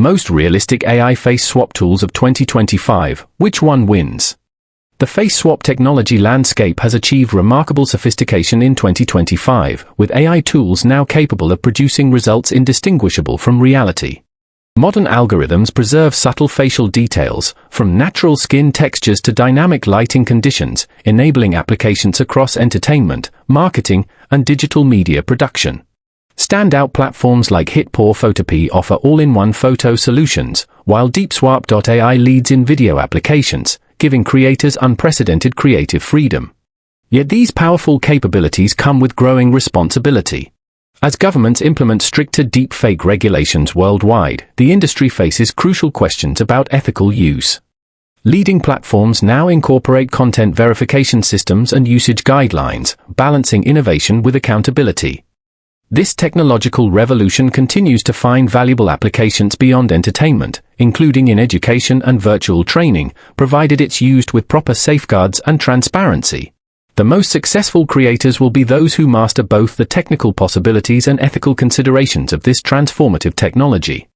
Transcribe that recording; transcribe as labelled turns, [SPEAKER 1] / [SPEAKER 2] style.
[SPEAKER 1] Most realistic AI face swap tools of 2025, which one wins? The face swap technology landscape has achieved remarkable sophistication in 2025, with AI tools now capable of producing results indistinguishable from reality. Modern algorithms preserve subtle facial details, from natural skin textures to dynamic lighting conditions, enabling applications across entertainment, marketing, and digital media production. Standout platforms like Photopea offer all-in-one photo solutions, while DeepSwap.ai leads in video applications, giving creators unprecedented creative freedom. Yet these powerful capabilities come with growing responsibility. As governments implement stricter deepfake regulations worldwide, the industry faces crucial questions about ethical use. Leading platforms now incorporate content verification systems and usage guidelines, balancing innovation with accountability. This technological revolution continues to find valuable applications beyond entertainment, including in education and virtual training, provided it's used with proper safeguards and transparency. The most successful creators will be those who master both the technical possibilities and ethical considerations of this transformative technology.